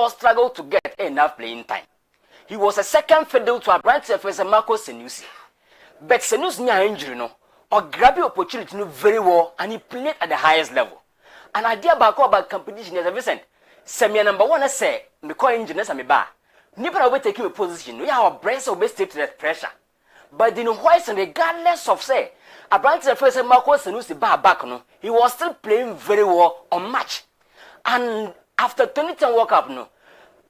Football struggled to get enough playing time. He was a second fiddle to Abrante Professor Marco Senussi. But Senussi had injury, no, or grabbed the opportunity very well, and he played at the highest level. And idea about competition is a Vincent. Semi number one, I say, me call engineers and me bar. Never away taking a position. We have a brace of best to that pressure. But the Whites, regardless of say, Abrante Professor Marco Senussi bar back, no, he was still playing very well on match. And after 2010 World Cup, no,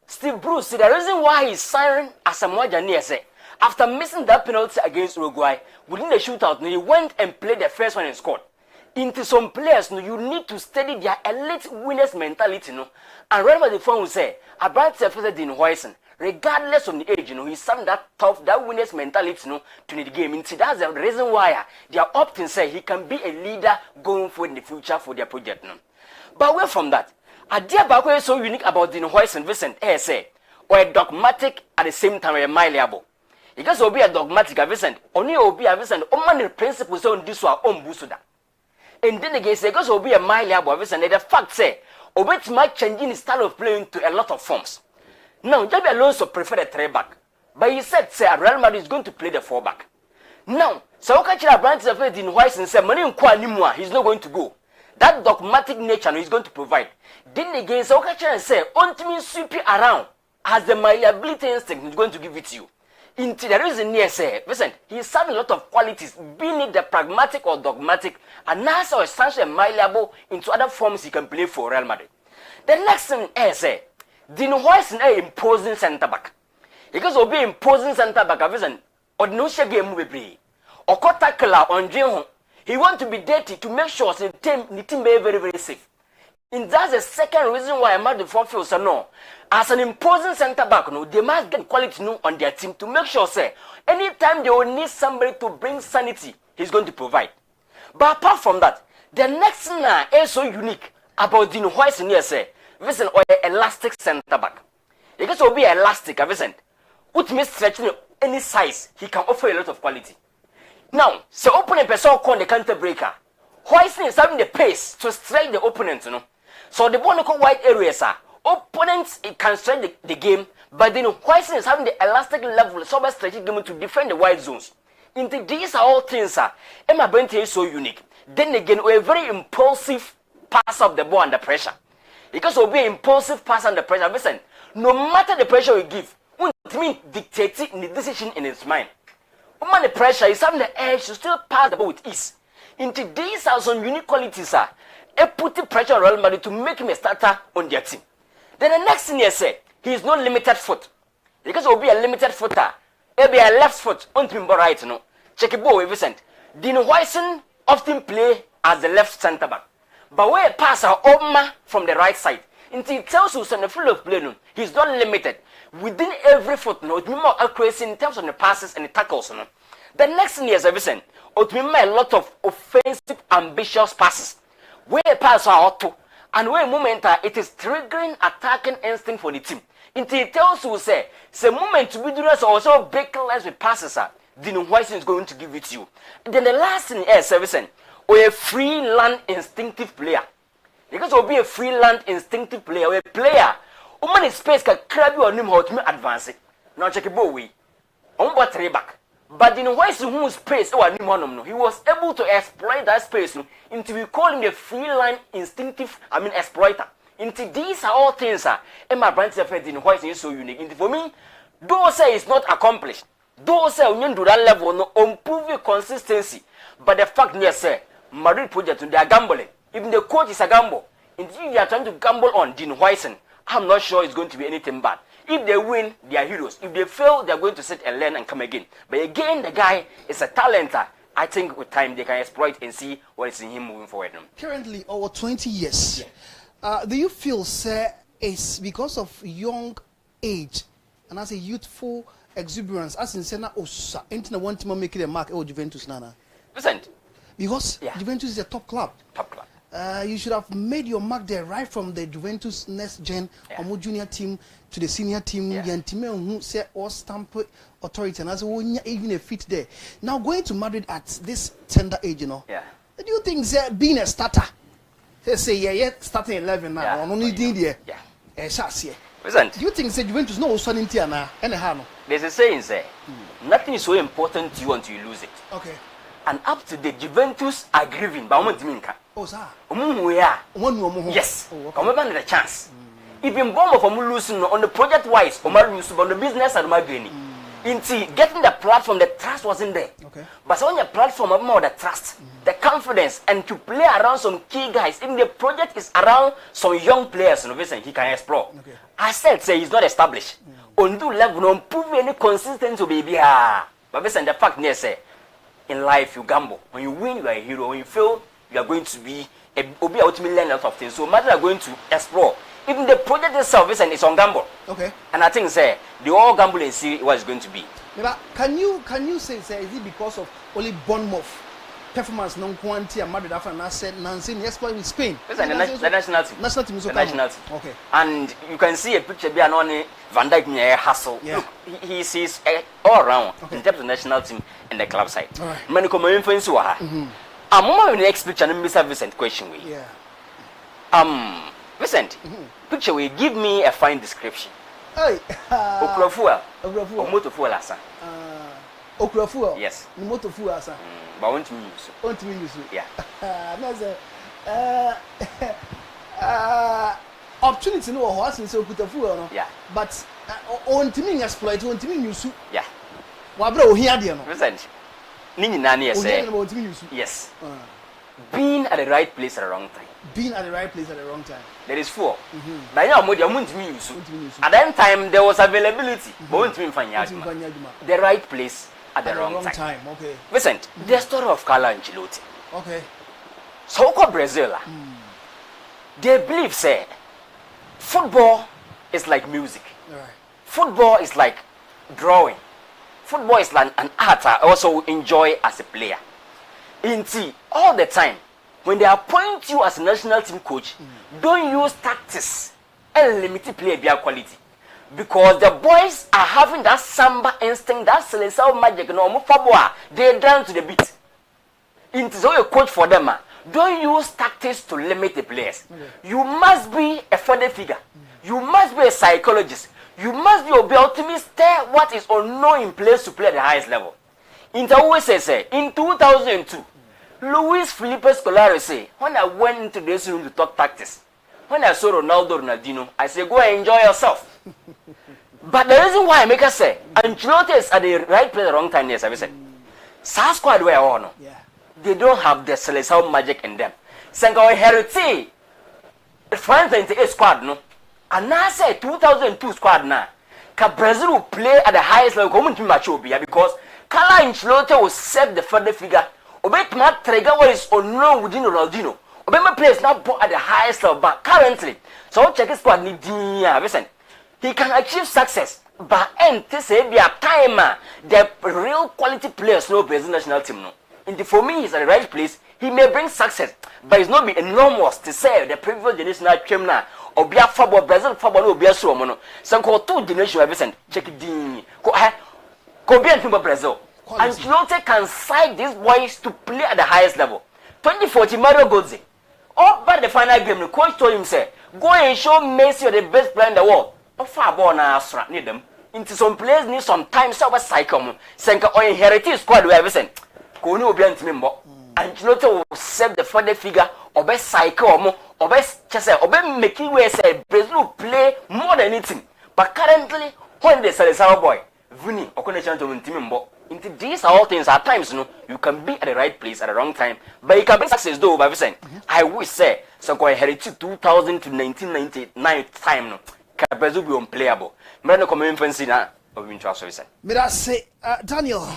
Steve Bruce said the reason why he's signed as a Mojani say, after missing that penalty against Uruguay, within the shootout, he went and played the first one and scored. Into some players, no, you need to study their elite winners mentality, no. And remember the phone will say, Abrante Professor Dean Hoyson, regardless of the age, you know, he's some that tough, that winners mentality, you know, to the game. And that's the reason why they are opting say he can be a leader going forward in the future for their project, no. But away from that, idea Bako is so unique about Dean Hoyce and Vincent say, or a dogmatic at the same time a malleable. It can also be a dogmatic a Vincent, only will be a Vincent, only the principles on this one on Busuda. And then again, it can also be a malleable Vincent, and the fact say, Obet might changing his style of playing to a lot of forms. Now, Javi Alonso preferred a 3-back, but he said, say, Real Madrid is going to play the 4-back. Now, so Okachira Brands of Dean Hoyce and said, Money Nkwa he's not going to go. That dogmatic nature is going to provide. Then again, so Okacha and say, "Ultimate sweep around as the malleability instinct is going to give it to you." Into the reason here say, listen, he's having a lot of qualities, being it the pragmatic or dogmatic, and now so essentially malleable into other forms he can play for Real Madrid. The next thing is say, Dean Hoyce is an imposing centre back. Because he'll be imposing centre back, listen, or no shake game will be, or cut tackle on Jim. He wants to be dirty to make sure the team be very, very safe. And that's the second reason why I'm at the front field. So no, as an imposing centre back, no, they must get quality no on their team to make sure, say, anytime they will need somebody to bring sanity, he's going to provide. But apart from that, the next thing is so unique about Dean Hoyce here, say, Vincent, or elastic centre back. He can also be elastic, Vincent. Which means stretching any size, he can offer a lot of quality. Now, so opponent person call the counter breaker. Hoyson is having the pace to strike the opponent, you know. So the ball call wide areas are opponents it can strike the game, but then Hoyson is having the elastic level, so by stretching them to defend the wide zones. Into these are all things Emma Bente is so unique. Then again, we're a very impulsive pass of the ball under pressure. Because we'll be impulsive pass under pressure. Listen, no matter the pressure we give, won't mean dictating the decision in his mind. Woman the pressure is having the edge to still pass the ball with ease. Into these are some unique qualities, putting pressure on Real Madrid to make him a starter on their team. Then the next thing you say, he is not limited foot. Because he will be a limited footer. He'll be a left foot on him right, no. Check it ball, Vincent. Dean Hoyson often play as the left centre back. But where a pass Oma from the right side. Until he tells you on the full of play, no, he's not limited. Within every foot, no, it means more accuracy in terms of the passes and the tackles, no. The next thing is, Vincent, it means a lot of offensive, ambitious passes. Where a pass are auto, and where a moment it is triggering attacking instinct for the team. Until it tells you, say moment to be doing also big less with passes, Dean Hoyson is going to give it to you. Then the last thing is, Vincent, or a free land instinctive player. Because will be a free land instinctive player, or a player. Woman space can grab you on him how to advance it. Now check it both way. On what back. But in Hoyson whose space or no, he was able to exploit that space into we call him the free line instinctive, exploiter. Into these are all things Emma Brandt effect in Hoyson is so unique. Into for me, those say it's not accomplished. Those say when you do that level no improve your consistency. But the fact yes, Madrid project they are gambling. Even the coach is a gamble. Indeed, they are trying to gamble on Dean Hoyson. I'm not sure it's going to be anything bad. If they win, they are heroes. If they fail, they are going to sit and learn and come again. But again, the guy is a talenter. I think with time they can exploit and see what is in him moving forward. Currently, over 20 years. Yeah. Do you feel, sir, it's because of young age and as a youthful exuberance, as in Senna Osa, ain't no one to make it a mark or Juventus Nana? Listen. Because Juventus is a top club. Top club. You should have made your mark there right from the Juventus next gen junior team to the senior team. Who say all stamp authority and as even a fit there. Now going to Madrid at this tender age, do you think being a starter? Say starting 11 now, only did Present. Do you think say Juventus no so ninti ana anyhow no? There's a saying say nothing is so important to you until you lose it. Okay. And up to the Juventus are grieving, but I'm not. Oh, sir. Yes. Come on, the chance. Even bomb of losing on the project wise, or on the business and my gaining. Getting the platform, the trust wasn't there. Okay. But on your platform, of more the trust, the confidence, and to play around some key guys. Even the project is around some young players, and he can explore. Okay. I said, say he's not established. On do level, no prove any consistency, baby. But listen, the fact, say. In life, you gamble. When you win, you are a hero. When you fail, you are going to be ultimately learn a lot of things. So, matter are going to explore. Even the project itself is on gamble. Okay. And I think say they all gamble and see what it's going to be. But can you say is it because of only Bournemouth performance non quantity and Madrid after said Nancy exploit with Spain? Listen, the national team. National team is the national team. Okay. And you can see a picture be an Van Dijk near hustle. Yeah. Look, he sees all around in terms of the national team and the club side. All right. Many common influence who are. I'm more in the next picture and Mr. Vincent question we. Yeah. Vincent, picture will give me a fine description. Hey. Okrofuel. Okrofuel. Motofuel asa. Okrofuel. Yes. Motofuel asa. But I want to use. Want to use. Yeah. That's opportunity no ho asin say Okrofuel no. Yeah. But on to me exploit, on to me use. Yeah. Wa bra o hia de no. Vincent. Ni nyina na say. Yes. Being at the right place at the wrong time. Being at the right place at the wrong time. There is four. But now more than to me use. At that time there was availability. But the right place at the wrong time. Okay. Vincent, the story of Carlo Ancelotti. Okay. So called Brazil. They believe say football is like music. Right. Football is like drawing. Football is like an art I also enjoy as a player. All the time, when they appoint you as a national team coach, don't use tactics and limited player quality. Because the boys are having that samba instinct, that celestial magic, they're down to the beat. So you coach for them, don't use tactics to limit the players. You must be a father figure. You must be a psychologist. You must be able to stare what is unknown in place to play at the highest level. Inter always says, in 2002, Luis Felipe Scolari say, when I went into this room to talk tactics, when I saw Ronaldinho, I said, go and enjoy yourself. But the reason why I make us say, Ancelotti is at the right place at the wrong time, yes, I said, South squad were on. They don't have the celestial magic in them. Senko Heriti, France 98 squad, no. And now say 2002 squad now. Can Brazil will play at the highest level, come to match because Carlo Ancelotti will set the further figure. Obey Matt Trigger what is unknown within Ronaldinho. Obey my players now at the highest level, but currently, so check his squad. Listen, he can achieve success, but this say be a timer. The real quality players no Brazil national team no. For me, he's at the right place. He may bring success, but it's not be enormous to say the previous generation came now. Or be a football Brazil football no be a so mono. Some call two generation Vincent check it. Go be a Brazil. Ancelotti can side these boys to play at the highest level. 2014 Mario Götze. All but the final game, the coach told him say, go and show Messi you're the best player in the world. But far ball now need them. Into some players need some time so about cycle. Senka or inherited squad we have sent. Go no be antimimbo. Ancelotti will set the further figure or best cycle or best chess or best making way say Brazil play more than anything. But currently, when they sell a boy, Vini or connection to Timimbo. Into these are all things at times, you can be at the right place at the wrong time, but you can bring success though by saying, I wish say, so go ahead to 2000 to 1999 time, no, Brazil be unplayable. Many common fancy now, of interest, so may I say, Daniel,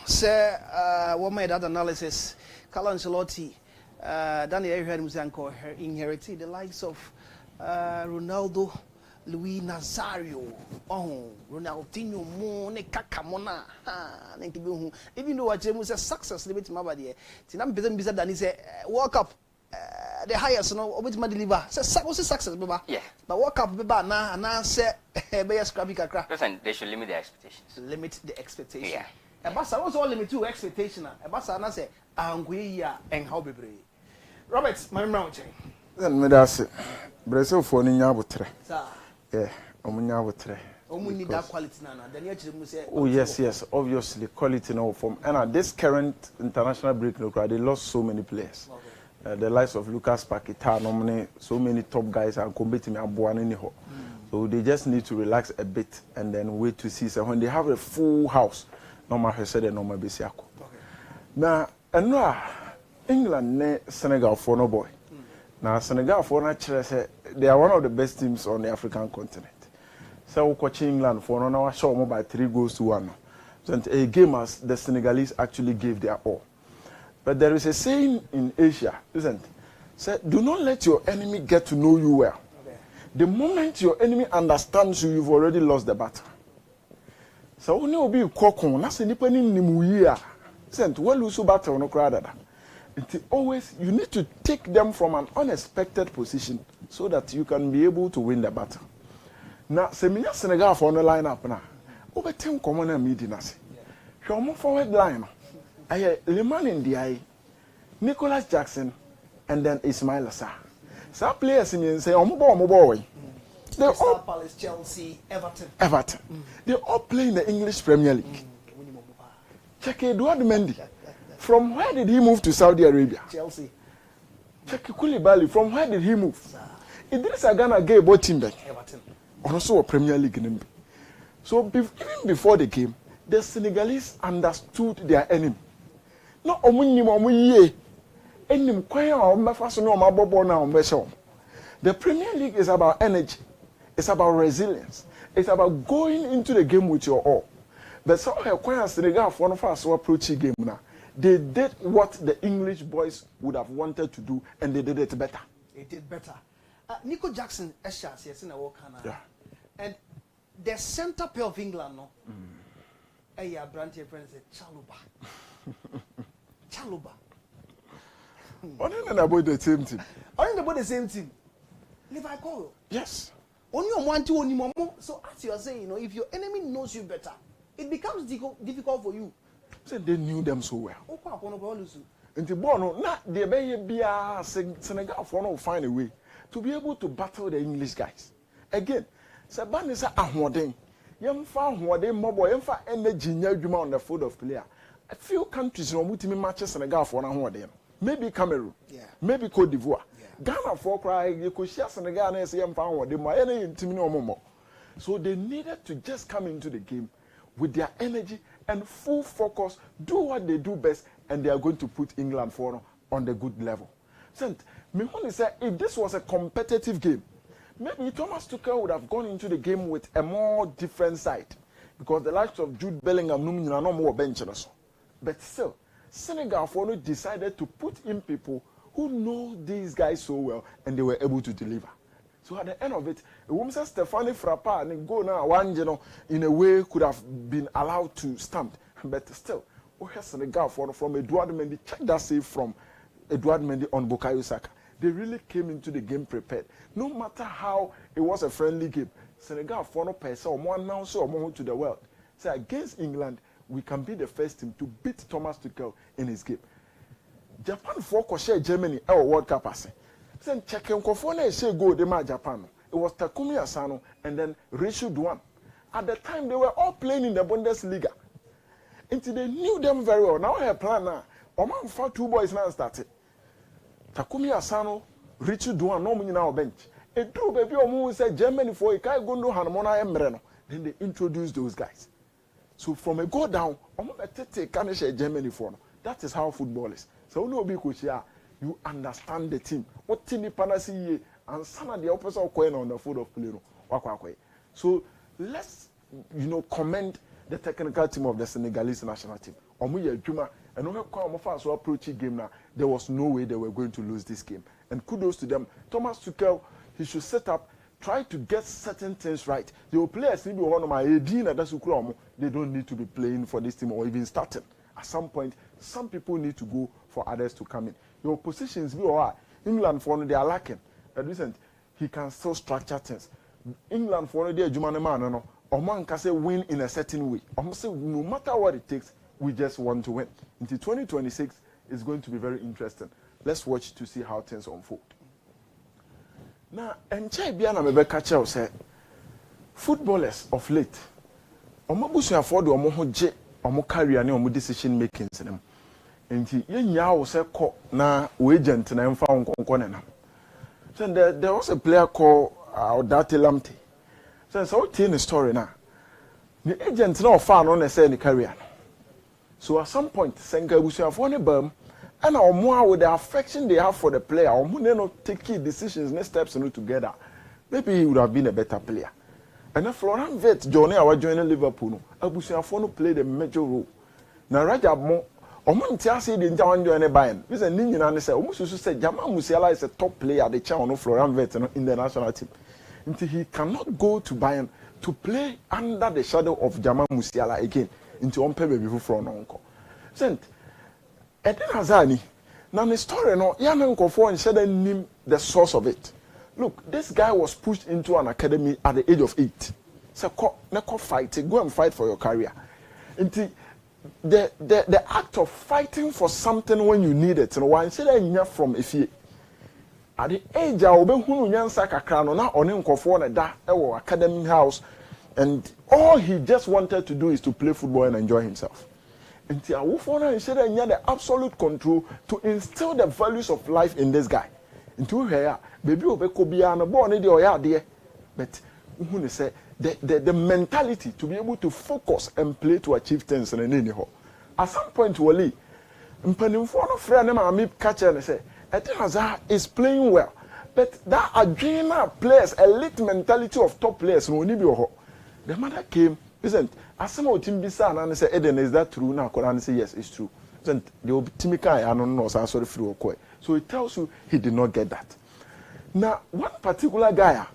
say, what made that analysis, Carlo Ancelotti, Daniel, you heard him say, inherited the likes of Ronaldo. Luis Nazario, Ronaldinho, Mone, Kakamona, even though I was a success, limit my body. Tinam Bizan Bizan is a World Cup, the highest, no, which my deliver. So, what's a success, Baba? Yeah. But World Cup, Baba, now, and I say, Bay Scrabby Crack. Listen, they should limit their expectations. Limit the expectation. Yeah. A bassa was all limit to expectation. A bassa, and I say, Anguilla and how be brave. Robert, my mountain. Then, Medasi, Brazil for Ninya Butre. Yeah, omunya wotre. Omu need that quality now. Then you say, oh yes, obviously quality now from. And this current international break, no, they lost so many players. Okay. The likes of Lucas Paquetá, so many top guys are competing at Buaniniho. So they just need to relax a bit and then wait to see. So when they have a full house, normal he said normal besiako. Now, and England ne Senegal for no boy. Now Senegal for na say they are one of the best teams on the African continent. So watching England for no show more by 3-1. So a game as the Senegalese actually gave their all. But there is a saying in Asia, isn't it? Say, do not let your enemy get to know you well. The moment your enemy understands you, you've already lost the battle. So when you be kokon, that's a nipa ni nimuya. Isn't well lose battle no crowd. It always you need to take them from an unexpected position so that you can be able to win the battle. Now, Seminya Senegal for the line up now. Over 10 common meeting us. Show forward line. I hear Leman in the eye, Nicholas Jackson, and then Ismail Assar. Some players in say, boy. They all Palace, Chelsea, Everton. They all play in the English Premier League. Check Edouard Mendy. From where did he move to Saudi Arabia? Chelsea. Check Koulibaly. From where did he move? Idrissa Gana gave both team back. Everton. Also a Premier League in. So even before the game, the Senegalese understood their enemy. No omunye. The Premier League is about energy. It's about resilience. It's about going into the game with your all. But so Senegal for one of approach game now. They did what the English boys would have wanted to do, and they did it better. They did better. Nico Jackson, yes, in a walk. Yeah. And the center pair of England, no. Hey, Branty friends, Chaluba. Chaluba. Only about the same team. Only about the same team. Levi Cole. Yes. Only on one, two, only more. So as you are saying, you know, if your enemy knows you better, it becomes difficult for you. So they knew them so well. And the ball, not the baby, Senegal for no find a way to be able to battle the English guys. Again, Saban is a hoarding. Young found hoarding mobile, and for energy on the foot of player. A few countries no multi matches Senegal for a hoarding. Maybe Cameroon, maybe Cote d'Ivoire. Ghana for cry, you could share Senegal and say, I'm found what my energy in So they needed to just come into the game with their energy and full focus, do what they do best, and they are going to put England for on the good level. Saint, me only say if this was a competitive game, maybe Thomas Tuchel would have gone into the game with a more different side, because the likes of Jude Bellingham, no more bench. But still, Senegal for decided to put in people who know these guys so well, and they were able to deliver. So at the end of it, a woman says Stefani Frappa and go now one, in a way could have been allowed to stand. But still, Senegal from Edouard Mendy, check that save from Edouard Mendy on Bukayo Saka. They really came into the game prepared. No matter how it was a friendly game, Senegal for no person or more now so more to the world. So against England, we can be the first team to beat Thomas Tuchel in his game. Japan for share Germany our World Cup passing. Then checking Kofone say go the Japan. It was Takumi Asano and then Rishu Duan. At the time they were all playing in the Bundesliga. Until they knew them very well. Now I have plan now. Oman for 2 boys now started. Takumi Asano, Rishu Duan, no money now bench. A true baby omu said Germany for a kai gondo Hanmona Emreno. Then they introduced those guys. So from a go down, can share Germany for. That is how football is. So no be coach here. You understand the team. What team panasi and some of the opposite of coin on the foot of play. So let's commend the technical team of the Senegalese national team. Omuye Juma and when we come so approach game now, there was no way they were going to lose this game. And kudos to them. Thomas Tuchel, he should set up, try to get certain things right. The players need to be one of my they don't need to be playing for this team or even starting. At some point, some people need to go for others to come in. Your positions be all England for they are lacking. But listen, he can still structure things. England for the Jumane man, no, or man can say win in a certain way. Say no matter what it takes, we just want to win. Until 2026 is going to be very interesting. Let's watch to see how things unfold. Now, and Chai Biana Mebe Kachel said, footballers of late, omo busuafo de omo ho je omo career ne omo decision making senem. Enti yenya wo se ko na o agent na mfa nkonko ne nam. So there was a player called Odate Lamte. So what in the story now? The agent no fan on say the career. So at some point, Senga busuafo ne bam and omo with the affection they have for the player, omo ne no take key decisions, next steps no together. Maybe he would have been a better player. And if Florent Vet Johnny our joining Liverpool no, abusuafo no played a major role. Na Rajab mo omo ntia say the nja wan join Bayern. We say ni nyina ne say omo susu say Jamal Musiala is a top player the chair on Florent Vet in the national team. Until he cannot go to Bayern to play under the shadow of Jamal Musiala again. Into on pay baby for no uncle. Sent Eden Hazani. Now the story no ya na nkofo and said name the source of it. Look, this guy was pushed into an academy at the age of 8. So go and fight for your career. Until the act of fighting for something when you need it, and one said from if you at the age of Hunu Yansa Kakrano, now on him or academy house, and all he just wanted to do is to play football and enjoy himself. Until Awufona said he had the absolute control to instill the values of life in this guy. Into here, baby Obekobiana born in the Oya, but who say the mentality to be able to focus and play to achieve things in any hole. At some point, Wally, Mpanimfono friend me catcher and say, Eden Hazard is playing well, but that adrenal players, elite mentality of top players, no need be. The mother came, isn't as some of Tim Bisan and say, Eden, is that true? Now, Koran say yes, it's true. Isn't the Timika? I don't know, so sorry for you. So it tells you he did not get that. Now, one particular guy,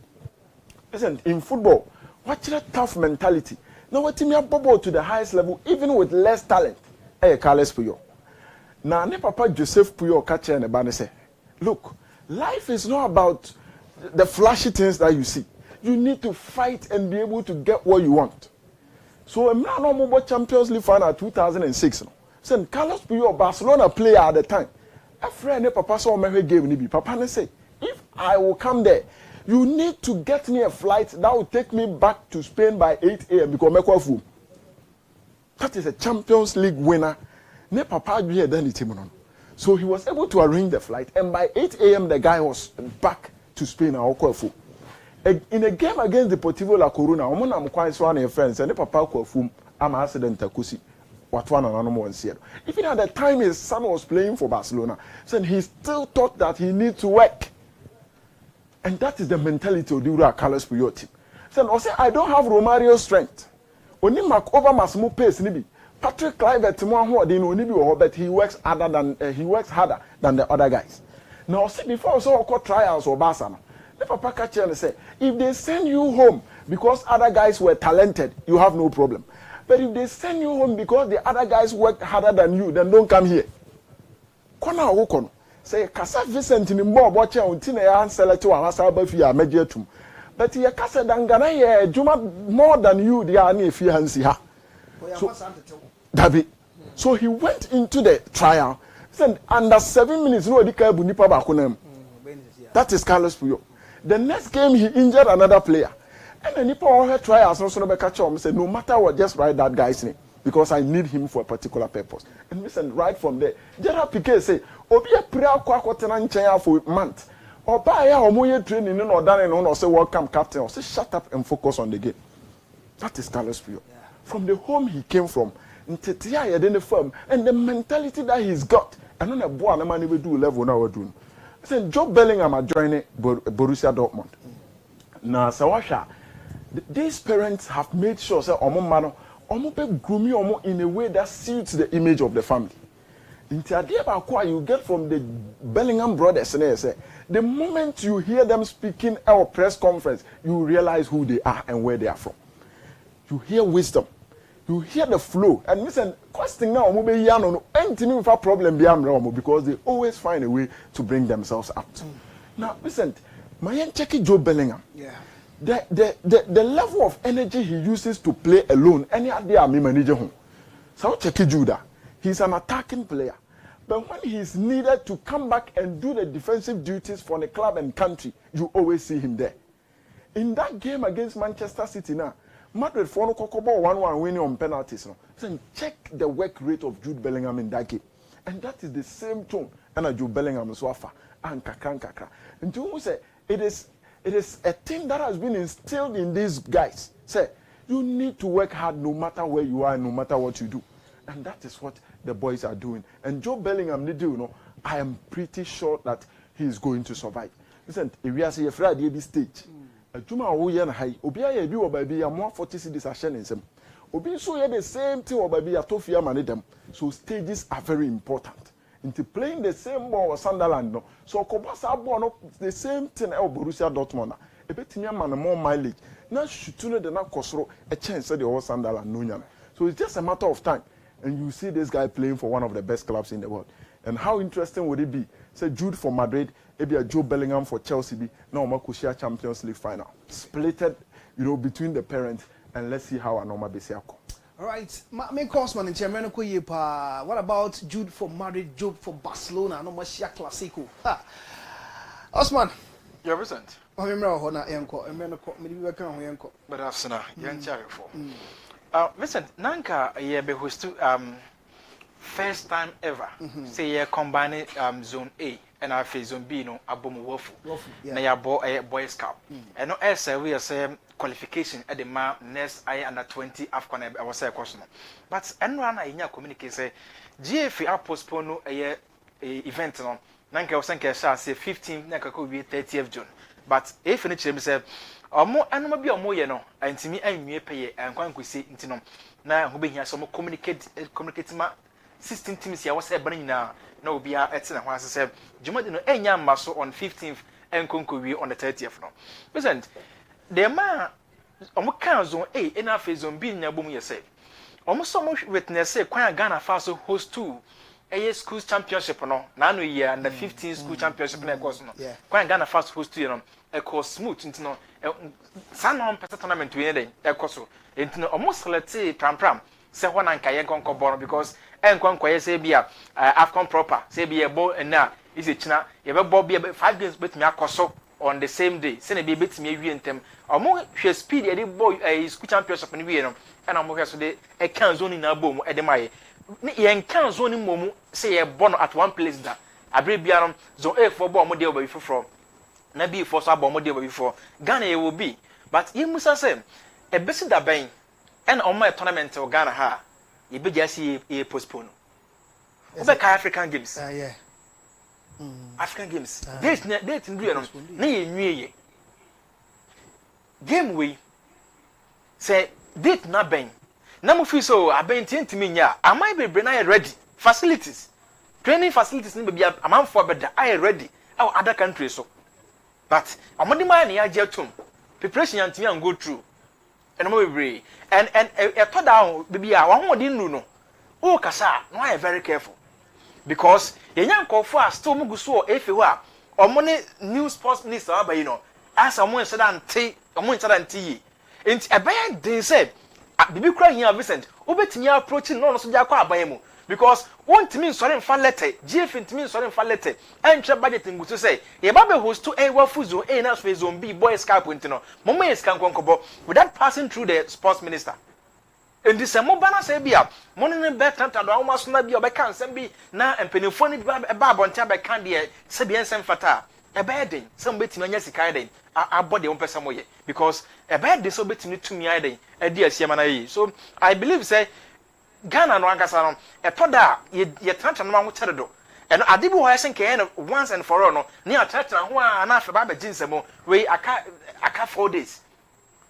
isn't in football. What's a tough mentality? Now, what team you bubble to the highest level, even with less talent? Hey, Carlos Puyo. Now, ne Papa Joseph Puyo catcher and a banner say, look, life is not about the flashy things that you see. You need to fight and be able to get what you want. So, I'm not no more Champions League final 2006. So, Carlos Puyo, Barcelona player at the time. A friend, Papa saw me game nibi. Papa ne say, if I will come there, you need to get me a flight that will take me back to Spain by 8 a.m. because me kwafu. That is a Champions League winner. Ne Papa be done the team. So he was able to arrange the flight, and by 8 a.m. the guy was back to Spain and kwafu. In a game against Deportivo La Coruna, omo na mkwan so na friends, and ne Papa kwafu am accident akusi. Even at the time his son was playing for Barcelona, so he still thought that he needs to work. And that is the mentality of the Carlos Puyo team. So I don't have Romario's strength. Only Mark over Masmo pace nibi. Patrick Kluivert mo ho dey no nibi but he works harder than the other guys. Now see before so call trials or Barca no. The Papa catch and say if they send you home because other guys were talented, you have no problem. But if they send you home because the other guys work harder than you, then don't come here. Kona wokono. Say Kasa Vincent in more watching until I answer to Awasa Bafia Mediatum. But ye Kasa Dangana ye Juma more than you, the Ani if you hansi ha. So Dabi. So he went into the trial. Then under 7 minutes, no Dika Bunipa Bakunem. That is Carlos Puyo. The next game he injured another player. And then people all had trials, also no catch on. Said, no matter what, just write that guy's name because I need him for a particular purpose. And listen, right from there, Gerard Piqué say, "Obi a prayer kwa for a month. Or buy a homoye training or done or say welcome captain or say shut up and focus on the game." That is Carlos Puyo. Yeah. From the home he came from, Ntetia in the firm, and the mentality that he's got. And on a boy, no man even do level now we're doing. Listen, Joe Bellingham are joining Borussia Dortmund. Now, Sawasha. These parents have made sure that omo be grooming omo in a way that suits the image of the family. You get from the Bellingham brothers, the moment you hear them speaking at a press conference, you realize who they are and where they are from. You hear wisdom, you hear the flow, and listen. Question now, omo be yano no problem because they always find a way to bring themselves out. Now listen, my check Joe Bellingham. Yeah. The level of energy he uses to play alone, any idea me manager home. So check Judah. He's an attacking player. But when he's needed to come back and do the defensive duties for the club and country, you always see him there. in that game against Manchester City now, Madrid for no ball 1-1 winning on penalties. No, so check the work rate of Jude Bellingham in that game, and that is the same tone. And Jude Bellingham so far and kakra. And you say it is a thing that has been instilled in these guys. Say you need to work hard no matter where you are, no matter what you do, and that is what the boys are doing. And Jude Bellingham, I am pretty sure that he is going to survive. Listen, if we are say Friday this stage. Juma wo ye na hai obi aye bi wo ba bi am 40 cedis a share nsem obi so ye the same thing wo ba bi atofia mane dem. So stages are very important into playing the same ball with Sunderland no, so kobasa ball no the same thing el Borussia Dortmund e betimi am na more mileage na shoot no de na kosoro a chance the whole Sunderland no nya. So it's just a matter of time and you see this guy playing for one of the best clubs in the world. And how interesting would it be? Say Jude for Madrid, maybe a Joe Bellingham for Chelsea. Now Makushia Champions League final, splitted, between the parents, and let's see how Anoma Besiako. All right, main courseman in Chairman Koyepa. What about Jude for Madrid, Jude for Barcelona? No Mashia Classico. Osman, you're present. I remember Hona Yanko. I remember maybe we can Yanko. But Afsana, young Charlie for. Vincent, Nanka, ye be host first time ever. Say ye combine zone A and I face zone B no abom wofu. Na ya boys cup. And no as we say qualification at the next I under 20 AFCON I was say question. But enrana inya communicate say GFA postpone no event no. Nanka was say 15 na ka be 30th June. But if any chim say omo anoma bi omo ye no antimi anwie peye ankwan kwesi ntino na ho be hia so mo communicate ma 16 teams here was happening now. No, be a excellent one. I said, Jumadi no enya maso on 15th and Konkowi on the 30th. No, present the man on zone A in our phase zone B in your boom. You say almost so much witness say Kwaya Ghana Faso host 2 a schools championship. No, now year and the 15th school championship. No, Kwaya Ghana Faso host 2. A course smooth into no San on tournament to any a course into almost let's say pram. Say one and Kayan Conco because and Conquer say be a AFCON proper, say be a ball and now is it China, you ever bought be about 5 games with me on the same day, send a baby to me and them. Or more she speed a boy a school championship in Vienna, and I'm more today a can zone in a boom at the May. Yan can zone in Momo say a bono at one place that I bring beyond zone A for bomb model before. Nabi for sub model before Ghana will be, but you must say a basic that bang. And on my tournament of Ghana, ha, you be just a postpone. Over African Games. Yeah. African Games. Date in Rio, nay, game we say, date not bang. Number few so I been to me, ya. I might be ready. Facilities, training facilities, be a month for better. I ready. Our other countries so. But I'm on the money I jet to preparation and go through. And a thought down baby I want didn't know. Oh kasa, no I very careful. Because the young call for us still muguso if you are or money new sports minister as someone said and tea and a bad day said baby crying here Vincent, obet near approaching no so by because one to mean sorry for letter, GF to mean sorry for letter, and budgeting to say, a baby who's to a wafuzo, a nas phase on B boy scarp wintino, Mama is can conquer without passing through the sports minister. And this a mobana say be up, money better than almost not be a backhand, and be now and pennyphonic a bab on tabak candy, Sabian San Fata, a bad day, some bit in a our body on Pessamoye, because a bad disobeying to me, a dear Siamana. So I believe, say, Ghana no ankasa e toda ye tratra no ma do and adibu ho yesen ke once and for all no ne atratra ho a na afa ba ginsemo we aka 4 days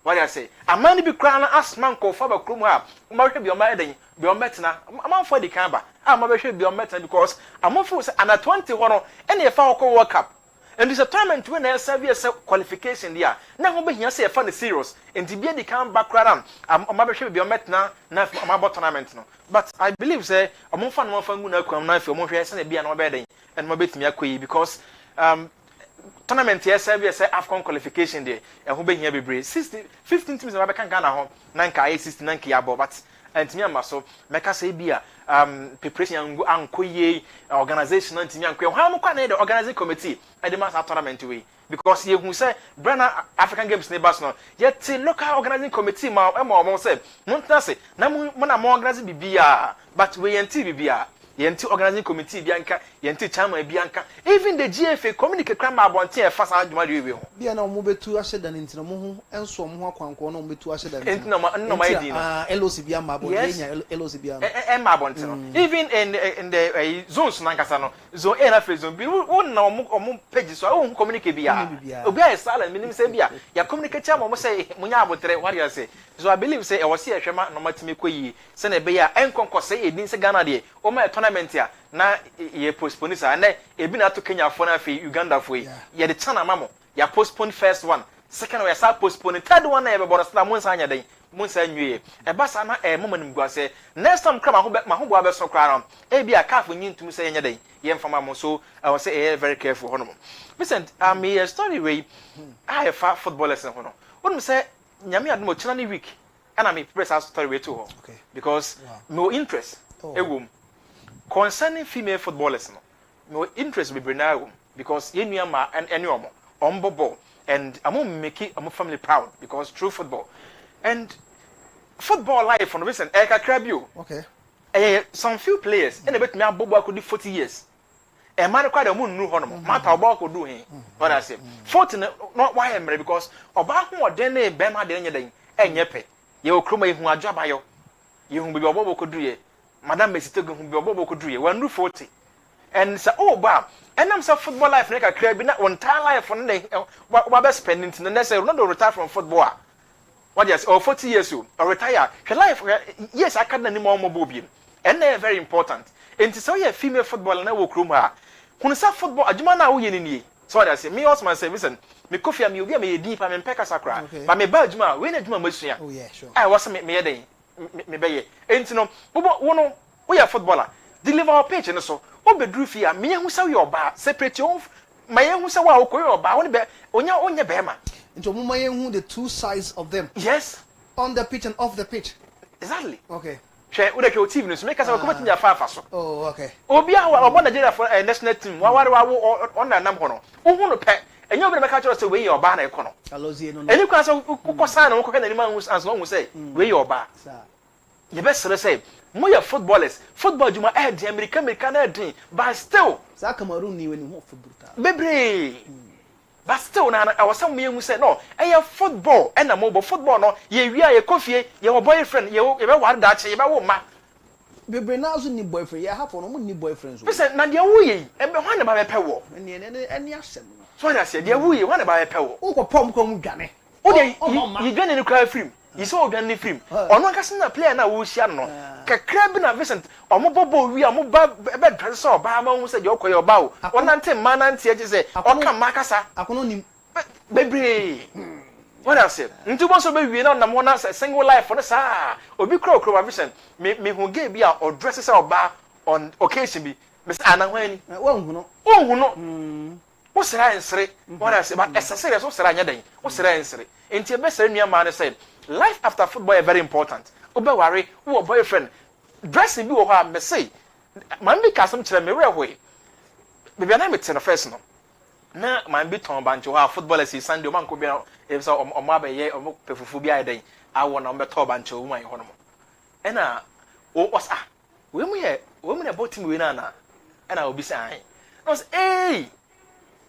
what I say amani bi kra na asman ko fa ba krom ha ma hwe bi o ma eden bi o metna am for the kan ba am ba hwe bi o metna because am for say ana 20 ho no e na e fa ko World Cup and this a tournament when I serve as qualification there na ho be hia say e fa the serious and to be the kan background am ba hwe bi o metna na am tournament no but I believe say am fa no fa ngu na kwam na fa mo hwe say na bia na obeden and mo betimi akoyi because tournament here serve as AFCON qualification there and who be here be 15 teams na be kan Ghana ho na nka 69 ki abo but antimi amaso meka say bia preparation ankoye organization antimi ankoye ha mo kwa na the organizing committee at the master tournament we because you who say Brana African Games neighbors no yet local organizing committee ma say monta say na mo na mo organizing bibia but we yenti bibia yenti organizing committee bianka yenti chairman bianka even the GFA communicate crama abonte e fasa adwuma de we ho bia na mo betu ahyedan ntina mo ho enso mo ho akwanko na mo betu ahyedan ntina no my di no LOC bia ma abonte nya LOC bia no ma abonte no even in the zones na nkasa no zone A na zone B won na mo page so won communicate bia obi a silent minim say bia ya communicate am mo say munya abotre what you say so I believe say e was here hwema no matimi koyi se na be ya enkonko say edin se Ghana de o ma tournament ya na ye postpone sa na ebi na to Kenya for na fe Uganda for ye de chana mamo ya postpone first one second we sa postpone third one na e be bodo sla mo nsa anya den mo nsa nwie e ba sa na e mo manim gua say next time kra ma ho bo be so kra no e bi aka afo nyintum say anya den ye mfama mo so I was say very careful hono mo Vincent a story way I fa footballers hono wonu say nyame admo china ni week and me press our story way too okay because no interest ewom concerning female footballers no interest be bring because yenu ma and any ombobo and I'm make am family proud because true football and football life on Vincent Eka Krabio okay some few players and bet me abobo could do 40 years e man kwa da mun nu ho no mata oba ko do he what I say 40 not why am because oba ho oden na be ma de nya den enye pe ye okroma ihu adwaba yo yehu bi obo ko do ye madam mesite go hu bi obo ko do ye wan do 40 and say oh ba enam say football life na ka kra bi na on time life no dey wa be spending tin na say Ronaldo retire from football what yes or 40 years or retire her life yes I can name more bobiem and they very important and so ye female footballer na wo krom ha kun sa football adwuma na wo ye ni so what I say me also my service and me kofi am obi am ye deep am peka sakra but me ba adwuma we na adwuma masua oh yeah sure I was me ye den me be ye entino wo no wo ya footballer deliver our page no so wo bedru fi a me hu sa we oba separate you my hu sa wa wo ko oba wo ne be onya be ma into mo may hu the two sides of them yes on the pitch and off the pitch exactly okay che wo de ke o team no so make us ko betinya fa so oh okay obi a obo Nigeria for national team wa wo on na nam ho no wo hu no pe enyo be make sure say we your ba na iko no alozie no eni kwa so ko sign no ko ka na ni man ans no hu say we your ba sir ye be say mo ya footballers football juma the American na din but still sa Cameroon ni wani ho football bebre but still na I was some me hu say no football and na mobile football no ye wi a ye kofie ye wo boyfriend ye be war da che ye be wo ma bebre na so ni boyfriend ye hapo no mo ni boyfriend so pese na de wo ye e be hwan na ba be pe wo eni asem no so na se de wo ye hwan na ba be pe wo wo ko pom ko mu dwane o de ye dwane ni kra film you saw dwane film ono aka na player na wo hia no kakra bi na Vincent omo bobo wi omo ba be dress so ba ma hu se de okoye oba o onante ma nante eje se oka makasa akono ni bebre what I said nti bo so be wi na nam na single life for sa obi kro Vincent me hu ge bi a o dress se oba on occasion bi me say anahwani wo hu no wo sera ensere what I say but essere so sera nya den wo sera ensere enti be sera nua ma ne say life after football is very important obe worry wo boyfriend dressing bi wo ha me say man bi ka some kire me we hoye bibia na me te no first no na man bi ton bancho ha footballers is Sunday man ko bi e so o ma ba ye o pefufu bi ai den awo na o be to bancho man ho no mo e na o osa we mu na botim we na na e na obi say no say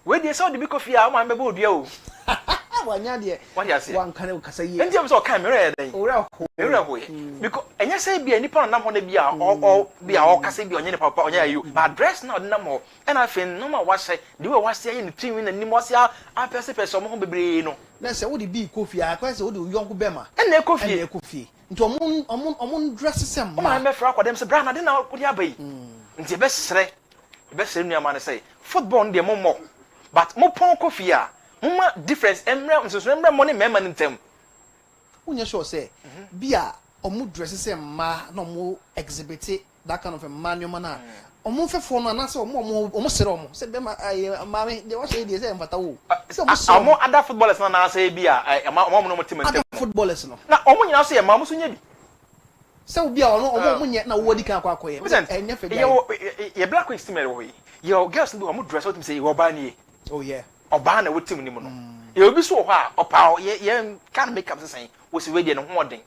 we dey so the big coffee a man be bo dua o wanya de what you say wan kan kasa ye ndi am so kan me re den ora ho because enya say bia nipa nam ho na bia o bia o kasa bia onye ne papa onye ayu but dress na nam ho and I feel no ma wa say the way wa say ni twin na nim wa say a pese mo ho bebre no na say wo de bi kofi a kwa say wo de yonko bema na kofi nti omon dress sem ma me fra kwa dem say bra na de na wo de abai nti be sere nua ma ne say football de mo but mo pon kofi a Mama difference emre money mema ntem unya sure say bia omu dress say ma na omu exhibit that kind of a manual na omu fefo no na say omu sere omu say be ma me de wa say dey say mfata wo say omu sere omu other footballers na say bia omu no team ntem footballers no na omu nyina so ye ma omu so nya bi say bia omu nye na wo di kan akwa akoye ye black queen team e wo ye girls do omu dress what me say wo ba ni oh yeah oba na wotim ni mu no ye obi so ho a opa ye can make up say wo si we de ne ho odin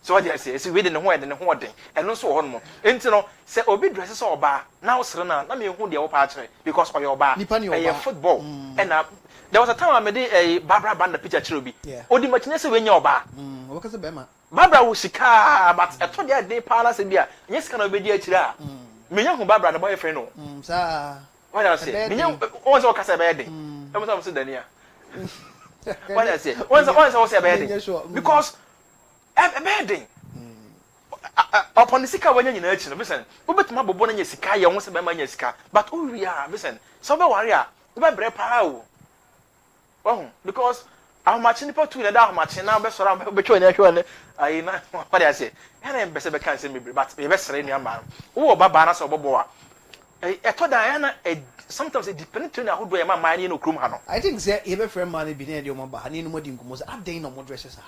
so what you say si we de ne ho odin eno so ho no enti no se obi dress so oba na wo sere na me hu de wo pa akere because oyo oba e football and there was a time I made a Barbara band picture chirobi odi machine se we nya oba wo ka se be ma Barbara wo sika but e to dey palace bia nyes kana obedi akire a me nya hu Barbara na boyfriend no sa what I say me nya won say okasa be dey e mo say dania what I say won say be dey because be dey upon the sika wanya nyina achi no listen wo betima bobo na nya sika ye won say be ma nya sika but o wi a listen so be worry a wo be bre pa o because how much ni patu na da how much na be sora be twa na hwe ne ayi na what I say na be se be kan se me but be sere ni ama wo baba na so bobo a to da na sometimes it depends on how do e ma man ni no krum ha no I think say e be friend man be na de o ma ba ni no modi nkomo say aden no mo dresses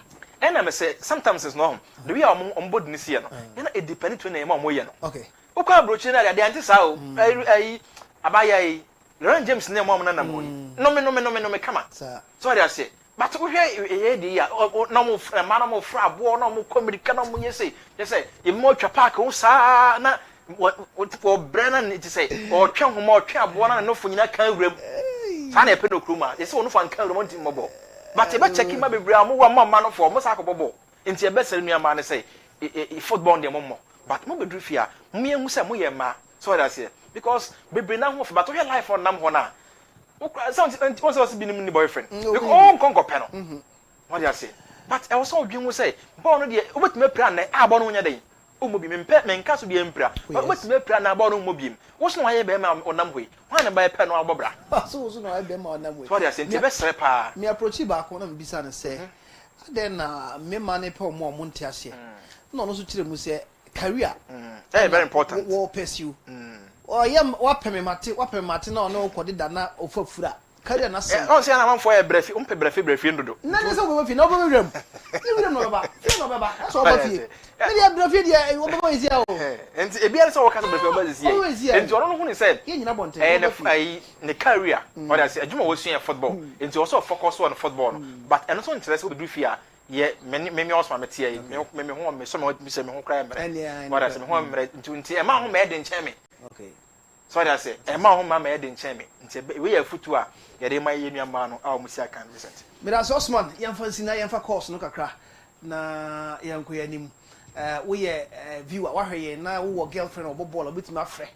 ha na me say sometimes it's no the way am bod ni see no na it depends on e ma mo ye no okay wo kwa brochi na de anti sa o ayi abaya yi Ron James ne mo na mo no me kama so what I say but we hear dey ya no mo fra ma no mo fra abo no mo comedica no mo nyese they say e mo twa park wo sa na wo brana ni ti say o twa ho mo twa abo na no fo nyina kan wram sa na e pe no kruma they say wo no fan kan wram nti mo bo but e be check ma bebre am wo ma no fo mo sa ko bobo nti e be sere nua ma ne say football dey mo but mo be dru fia mo yenhu say mo ye ma so what I say because bebre na ho fo but we life on nam ho na what's also been boyfriend because all conquer panel what do you say but I was so dream say born no dey obetime pra na abo no nya den o mo bi me nka so bi empra obetime pra na abo no mo bi wo so no aye be ma onam hoi wan na ba pe no abobra so no aye be ma onam hoi what do you say nti be sere pa me approach ba ko na me bisa na say then me man e pe mo nti ase no so kire mu say career very important wo pursue oh yeah wapɛ me mate na ono kɔde da na ofafura career na se o se na man for e brefi umpe brefi ndodo na ne se wo fi na obo wram ni wram no ba fi no ba so obo fi me dia brefi dia obo ezi a o enti e bia se wo ka so brefi obo ezi enti ono no hu ni said ye nyina bonte ne career what I say adwuma wo sua football enti also focus on football but eno so interest wo be fi a ye me also ma tie me ho me so me se me ho kra me what I say me ho me nti e ma ho me de nche me okay so what I say e ma ho ma me de nche me nti we ya futu a ye de ma ye nua ma no a mo si aka Vincent me da Osman yemfa sina yemfa course no kakra na yanko yanim wo ye viewer wa hwe na wo girlfriend obobolo bitimi afre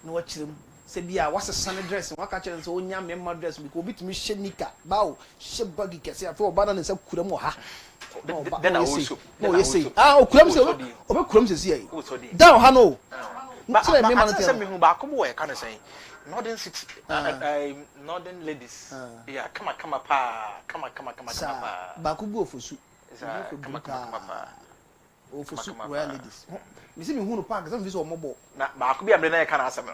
na wa kirem se bia wasesa ne dress waka kire so onya memma dress bi ko bitimi hye nika bawo hye bagi kese afa obana ne sa kuram ho ha then I also no you say okuram se obe kuram se si ai down ha no but me man say me hu ba ko wo e ka no say northern city northern ladies yeah come pa ba ko bu ofosu come pa ofosu royal ladies me see me hu no park some visa omobo na ba ko bi amre na e ka na asem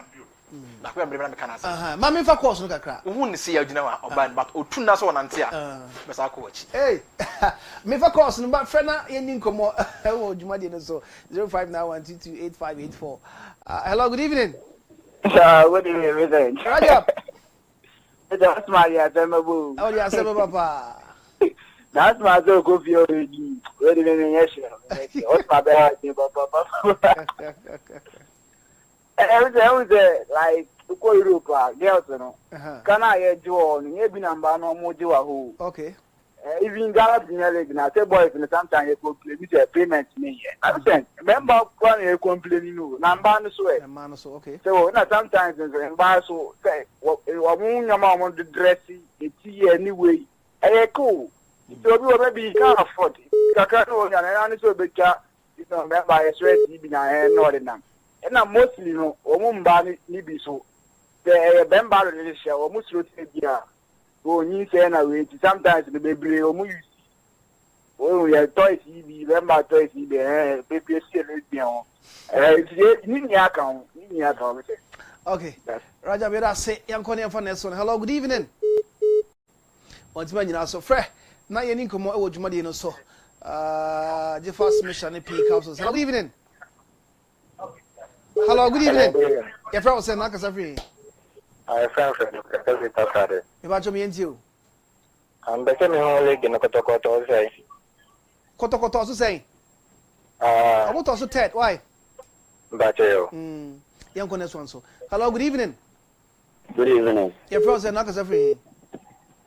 na ko amre na me ka na asem ma me fa course no kakra hu ni see ya gina wa oban but otu na so wonante a be sa ko wachi hey me fa course no ba frɛ na ye ni nkomo wo djuma de no so 0591228584 hello good evening good evening Vincent Rajab that's my Asemabu oh ya Asema papa that's my so go feel ready yes what's my bad papa everything like ko Europe girls no kana ye jo ni e bi namba no mo je wa ho okay even Ghana Premier League na say boys in sometimes you complain with your payment me here remember when you complain no number no so man so okay so na sometimes remember so say wo mu nyama mo dress e ti anyway cool so we can afford kaka no na so be ka you know remember you sweat bi na no de nam na mostly no o mu mba ni bi so the bemba really share o mu sro te bia o nyi say na we sometimes the bebre o mu use o ya toys bi bemba toys bi bebre see le bi on ni aka okay Raja be da say yanko ne fa neso hello good evening what's my nyina so frɛ na ye ni nkomo e wo dwuma de no so je first mission ne peak house good evening hello good evening your friend was saying na kasa free I found it Saturday. Me ba cho me enti o. I'm better me home league in the Kotokoto say. Kotokoto so say. Omo to so Ted, why? Bateo. Yan ko next one so. Hello, good evening. Good evening. Your friend say nakasa free.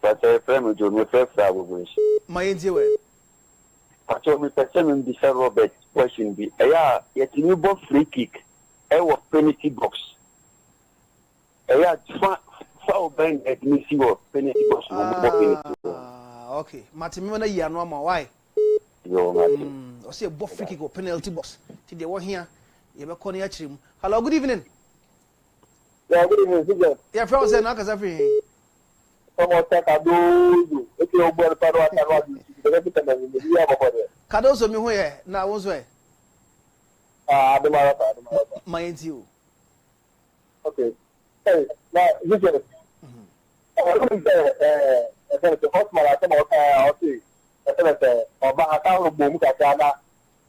But I friend do me first travel. My enti we. Pacho me person be Robert question be. Aya, yet you bo free kick. I was penalty box. Aya, foul bang at me see what penalty box. Okay. Martin me na yi anu ama why? Yo, Martin. O say bo free kick or penalty box. Ti dey won here. You be calling actually. Hello, good evening. Yeah, good evening. Your friend say nakasa free. Kado so mi ho ye na wo so e. My enti o. Okay. Hey, now listen. The hospital I come out okay. Oba aka bo mu kaka na.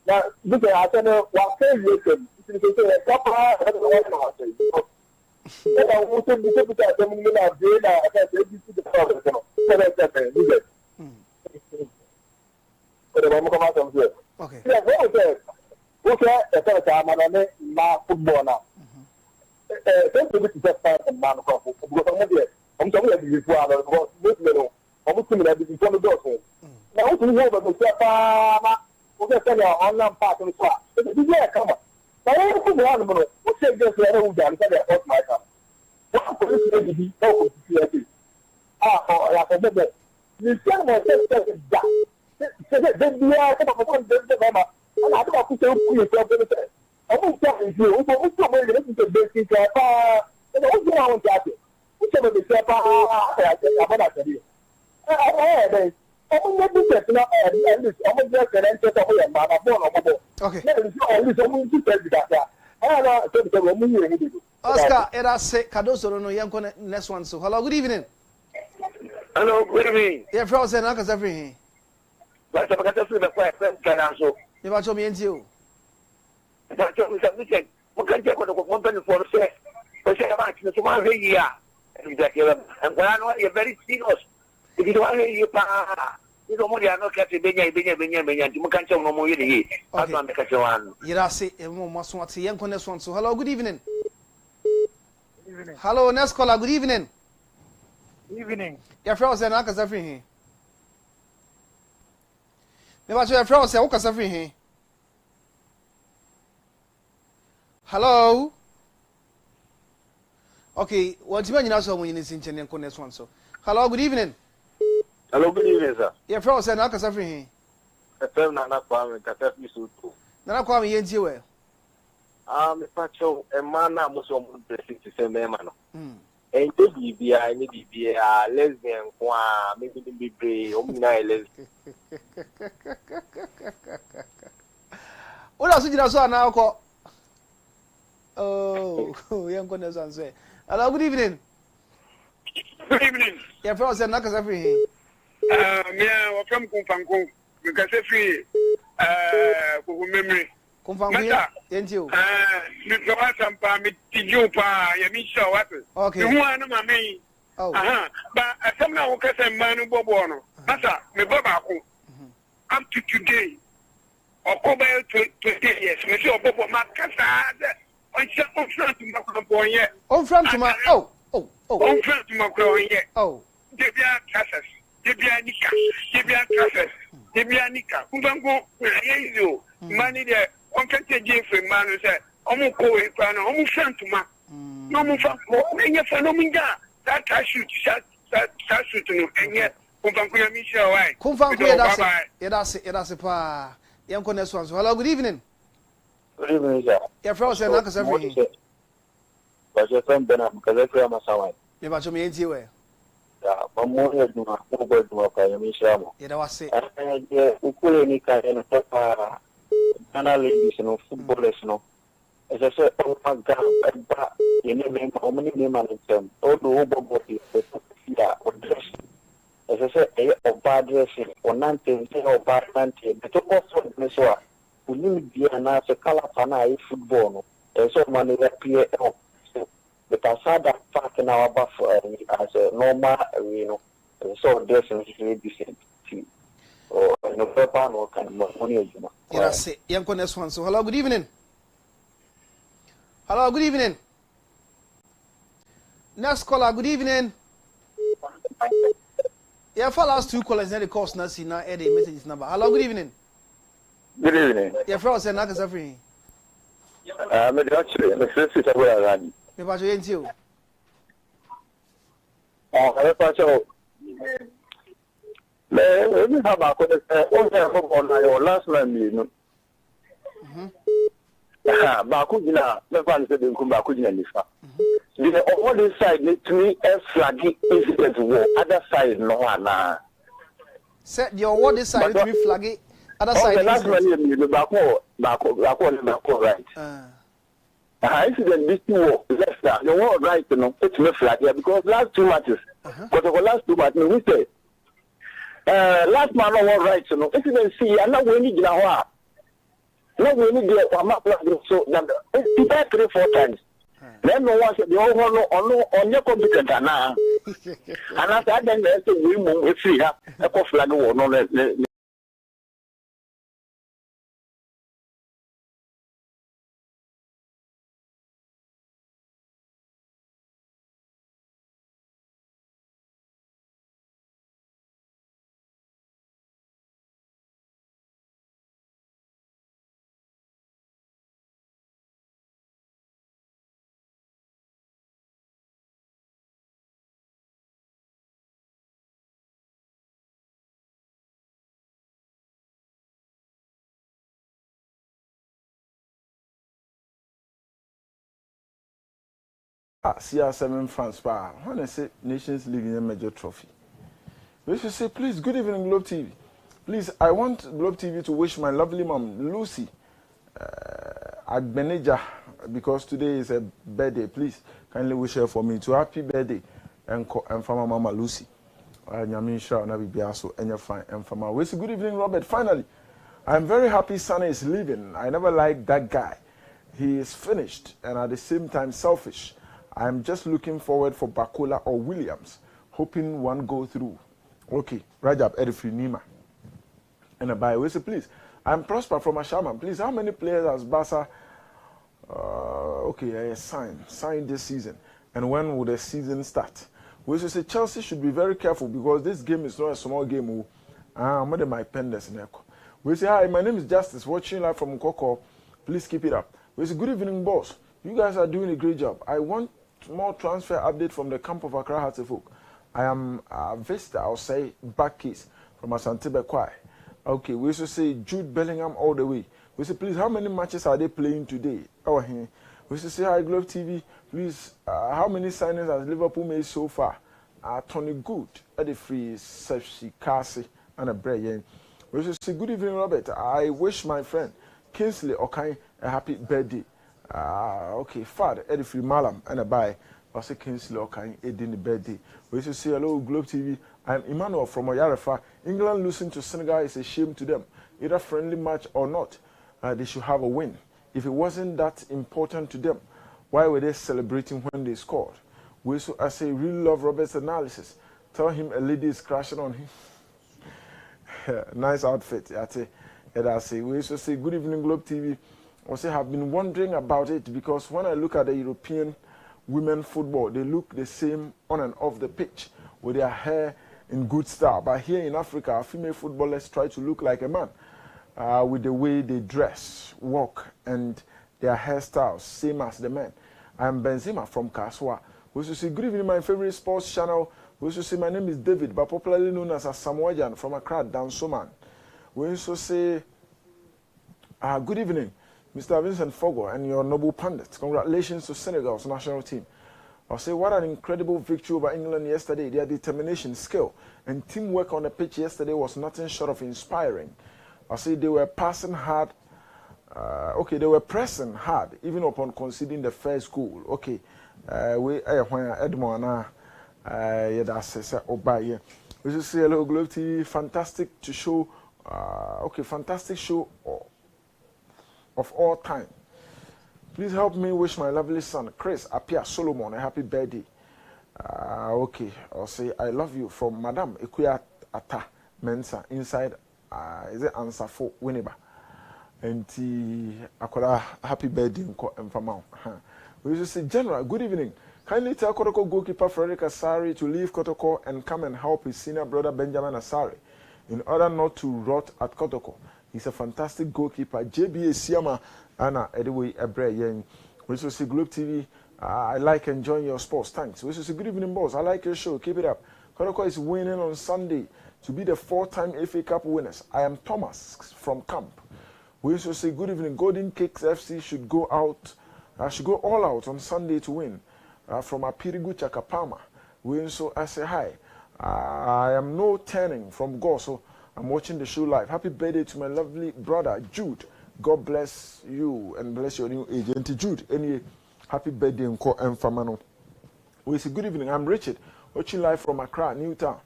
Na look at I what say listen. It is a couple of I want to be able to them in a day that I can see the problem. So that's it. Okay. Yeah, okay, the time I'm on football now. Don't be just a man of because I'm talking about before I'm going to be before the door. Now, to know about the Papa, okay, tell you online part of the class. Come on. I want to go what's this level down? I my car. What police lady be so good? Like I said, you tell myself that. Then we are going to go to the mama. And I don't put yourself in the I won't tell you. What's the way to listen to basic car? And what's the one that you? What's the way to say, I'm not telling you. I'm not doing that. I'm just going to tell you, man. I'm born. Okay. Oscar, era say Kadoso no yan ko next one so. Hello, good evening. Hello, good evening. Your friend say nakasa free. But I'm going to see the question can answer. Me ba cho me enti o. But you say, we can take one penny for say. We say about the one here. Exactly. And when I know you're very serious. If you don't hear you pa you don't want to catch benya you can't tell no more you I don't make a one. Ira say e mo maso ati yan ko next one so. Hello, good evening. Hello, next caller, good evening. Evening. Your friend say nakasa free. Me ba cho your friend say wo kasa free. Hello. Okay, what you mean so when you listen to next one so. Hello, good evening. Hello, good evening, sir. Your friend say nakasa free. FM Nana Kwame kasa fi so to. Nana Kwame yenti we. Me pacho e mana mo so mo presi se me ma no. Ente bibia ni bibia lesbian kwa me bibre o mi na lesbian. Ola so jira so ana akọ. Oh, yan ko next one say. Hello, good evening. Good evening. Your friend say nakasa free. Me I from Kumfanko. Because free for memory. Kumfanko yenti o. Me go asampa me tiju pa ya mi sure what. Okay. Me wan ma me. Oh. But asam na wo kasa manu bobo no. Asa me baba ko. Up to today. October 20 years. Me sure bobo ma kasa. On front to my boy. On front to my oh. On front to my boy. Oh. Debia Casas. Debia Nika. Debia Casas. Debia Nika. Kumbango, you money there. On can't take for man who said, Omo ko e pa no, omo front to ma. No mo fa mo enye fa no minga. That shoot no enye. Kumbango ya mi sure why. Kumfanko ya that's pa. Yan ko next one so. Hello, good evening. Good evening, sir. Your friend say nakasa free. But your friend Bena because I am a sawai. Me ba cho me enti we. Yeah, but more than my mobile to my Yamishamo. Yeah, that was it. And Ukuli and Papa, analysis and footballers. No, as I said, oh my God, you name how many name and them, all the over body, or dress. As I said, or bad dressing, or nothing, or bad nothing. The top of Mesua, who need be an answer color for football. And so money appear. The Casada fact in our buffer as a normal, so definitely decent. Or no paper, no kind of money. Yes, young next one. So, hello, good evening. Hello, good evening. Next caller, good evening. Yeah, for last 2 callers, the course now see now Eddie messages number. Hello, good evening. Good evening. Yeah, for us, not as free. Actually, the first is aware run. Me pass you into. Oh, I pass you. Me have a on your last man, you know. Bakujina, the fans said in Kumbakujina Nifa. On this side, to me, a flaggy incident war. Other side, no one. Set your what this side to be flaggy. Other side, the last man, you know, Bako, right. Incident this two left that the war right, you know, it's me flag here because last 2 matches, but the last 2 matches, we say, last man, no one right, you know, it's even see, I'm not winning now. No, we need to come up so people 3-4 times. Then no one said, on your competent now. And after that, then there's a woman with free up a cough like one. CR7 fans, when I say Nations League in a major trophy, we should say, please, good evening, Globe TV. Please, I want Globe TV to wish my lovely mom, Lucy Agbeneja, because today is a birthday. Please, kindly wish her for me to happy birthday and for my mama Lucy. Nyamisha na bibiaso enya fine and for my good evening, Robert. Finally, I'm very happy Sana is leaving. I never liked that guy. He is finished and at the same time selfish. I'm just looking forward for Bakola or Williams, hoping one go through. Okay, Rajab Edifri Nima. And by way, please, I'm Prosper from Ashaman. Please, how many players has Barca signed this season? And when will the season start? We should say Chelsea should be very careful because this game is not a small game. I'm with my pendants in echo. We say, hi, my name is Justice, watching live from Koko. Please keep it up. We say, good evening, boss. You guys are doing a great job. I want more transfer update from the camp of Accra Hatzefolk. I am Vista, I'll say, back case from Asante Bekwai. Okay, we should say Jude Bellingham all the way. We say, please, how many matches are they playing today? Oh, here. We should say, hi, Globe TV. Please, how many signings has Liverpool made so far? Tony Good, Eddie Free, Sefsi Kasi, and a Brian. We should say, good evening, Robert. I wish my friend Kingsley Okai a happy birthday. Okay, Father, Eddie Free Malam, and a bye. I say Kingsley Okai, Eddie birthday. We should say, hello, Globe TV. I'm Emmanuel from Oyarefa. England losing to Senegal is a shame to them. Either friendly match or not, they should have a win. If it wasn't that important to them, why were they celebrating when they scored? We so I say, really love Robert's analysis. Tell him a lady is crashing on him. Nice outfit. I say, we so say, good evening, Globe TV. I say, have been wondering about it because when I look at the European women football, they look the same on and off the pitch with their hair in good style. But here in Africa, our female footballers try to look like a man with the way they dress, walk, and their hairstyles, same as the men. I'm Benzema from Kaswa. We should say, good evening, my favorite sports channel. We should say, my name is David, but popularly known as Samoajan from Accra, Dansoman. We should say, good evening, Mr. Vincent Forgor and your noble pundits. Congratulations to Senegal's national team. I'll say, what an incredible victory over England yesterday. Their determination, skill, and teamwork on the pitch yesterday was nothing short of inspiring. I'll say they were passing hard. They were pressing hard, even upon conceding the first goal. Okay, we Edmond we should say hello, Globe TV. Fantastic to show. Fantastic show of all time. Please help me wish my lovely son, Chris Apia Solomon, a happy birthday. Okay, I'll say I love you from Madam Ekuya Ata Mensa inside, is it answer for Winneba? And Akola, happy birthday and Famau. We used to say, General, good evening. Kindly tell Kotoko goalkeeper Frederick Asari to leave Kotoko and come and help his senior brother Benjamin Asari in order not to rot at Kotoko. He's a fantastic goalkeeper. JBA Siama Anna Edway Ebre Yang. We used to see Globe TV. I like enjoying your sports. Thanks. We used to say, good evening, boss. I like your show. Keep it up. Kotoko is winning on Sunday to be the 4-time FA Cup winners. I am Thomas from Camp. We used to say, good evening. Golden Cakes FC should go all out on Sunday to win. From Apirigu Chakapama. We also I say hi. I am no turning from God, so I'm watching the show live. Happy birthday to my lovely brother Jude. God bless you and bless your new age. And to Jude, any happy birthday and famano. We say good evening. I'm Richard, watching live from Accra, Newtown.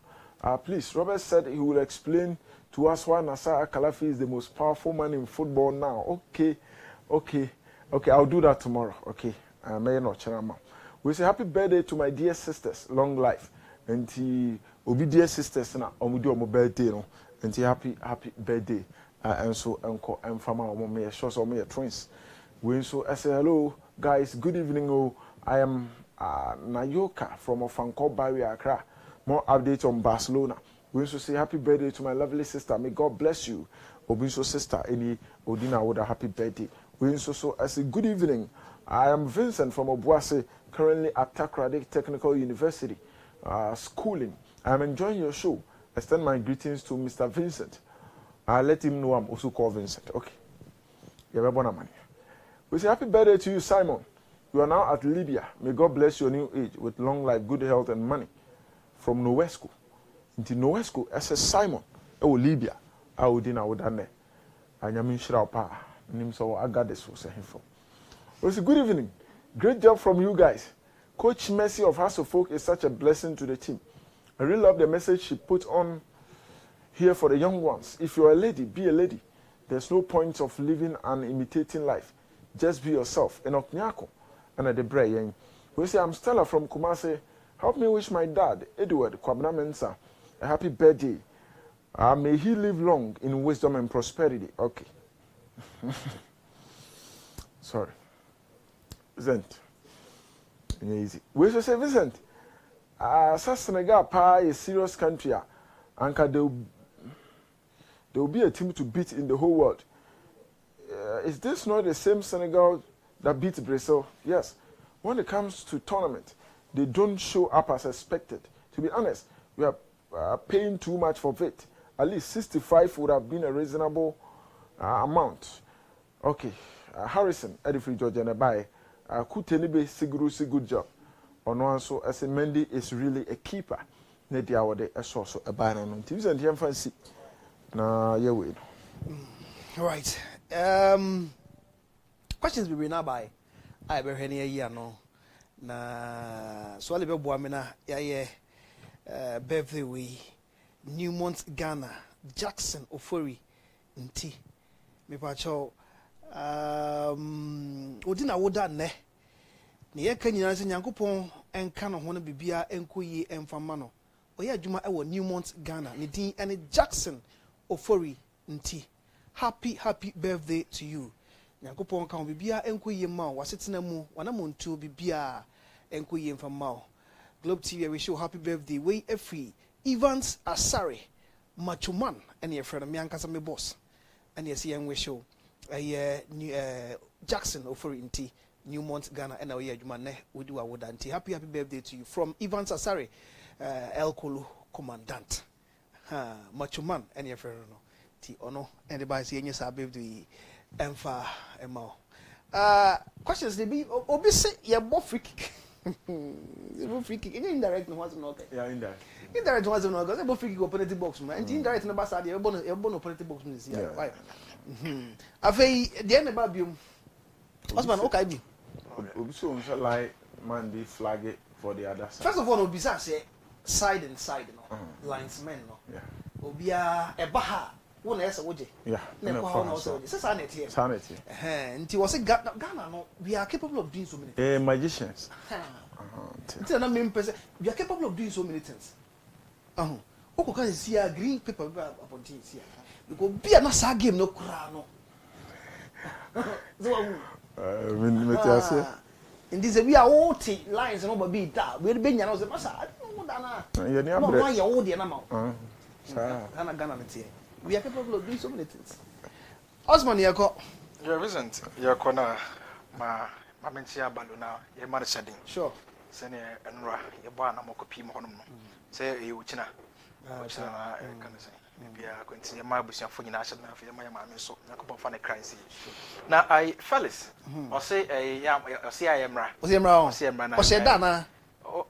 Please, Robert said he will explain to us why Nasser Kalafi is the most powerful man in football now. Okay. I'll do that tomorrow. Okay. May not charama. We say happy birthday to my dear sisters, long life. And obi dear sisters na omudo omo birthday no. And happy birthday. And so uncle and fama omo me sure so me twins. We so I say hello guys, good evening. Oh, I am Nayoka from Ofanko Barrier Accra. More updates on Barcelona. We also say happy birthday to my lovely sister. May God bless you. Obinso sister any Odina would a happy birthday. We also I say good evening. I am Vincent from Obuase, currently at Takrady Technical University, schooling. I am enjoying your show. I extend my greetings to Mr. Vincent. I'll let him know I'm also called Vincent. Okay. We say happy birthday to you, Simon. You are now at Libya. May God bless your new age with long life, good health, and money. From Noesco. Into Noesco, as a Simon. Oh, Libya. I would dinner with Anne. I am in Shrapa. So I got this was him from. Well, it's a good evening. Great job from you guys. Coach Mercy of House of Folk is such a blessing to the team. I really love the message she put on here for the young ones. If you're a lady, be a lady. There's no point of living and imitating life. Just be yourself. Enoch Nyako and at the Bray. We say I'm Stella from Kumasi. Help me wish my dad, Edward Kwabna Mensa, a happy birthday. May he live long in wisdom and prosperity. Okay. Sorry. Vincent. Easy. We should say Vincent. Senegal pa is a serious country. And there will be a team to beat in the whole world. Is this not the same Senegal that beat Brazil? Yes. When it comes to tournament, they don't show up as expected. To be honest, we are paying too much for it. At least 65 would have been a reasonable amount. Okay. Harrison, Edifree George and Abai. Kutenibe Siguru, good job. Also, as a Mendy is really a keeper. Nedia wade a source a banner on teams and young fancy. Na ye win. All right. Questions will be now by I bear any year no. Na Swali Bebuamina, ya birthday we Newmont Ghana, Jackson Ofori, Nti. Me pacho. Odina woda ne ye ka nyina se Nyankopon enka no ho no bibia enkoyi emfama no oye adwuma e wo Newmont Ghana ne din ene Jackson Ofori Nti. Happy birthday to you. Nyankopon ka ho bibia enkoyi ma wasetena mu wana montu bibia enkoyi emfama. Globe TV we show happy birthday we free Evans Asare Machuman ene ye friend me ankasa me boss ene ye se yen we show Jackson Ofori Nti Newmont Ghana and we ne we do awodanti. Happy birthday to you from Evans Asare El Kolo Commandant Macho Man and your friend no ti ono and the by say yes birthday emfa ema questions they be obi say your bo free kick free kick indirect no was not yeah indirect was not because bo free kick penalty box man and indirect no ba sa dey no penalty box no see why afei the end about biom Osman okay bi obi so like man dey flag it for the other side. First of all obi say side and side no linesmen no yeah obi a eba ha wo na ese woje yeah na ko ha na woje se sanity nti wo se Ghana no we are capable of doing so many things magicians nti na me mpese we are capable of doing so many things oko kan see a green paper upon tea see because be na sa game no kura no so me tiase ndi se we are all lines no ba be da we be nya no se masa no da na ye ni abre no ya wo de na ma Ghana ntie we are capable of doing so many things Osman yako yeah Vincent yako na ma menchi abalo na ye mari shading sure sene enra ye ba na mokopi mo honom no se e uchina na kan say bia kwenti ye ma busuafo nyina ahye na afi ye ma ya ma so yakobon fa na crisis na I fellas o say ya o say ayemra o say da na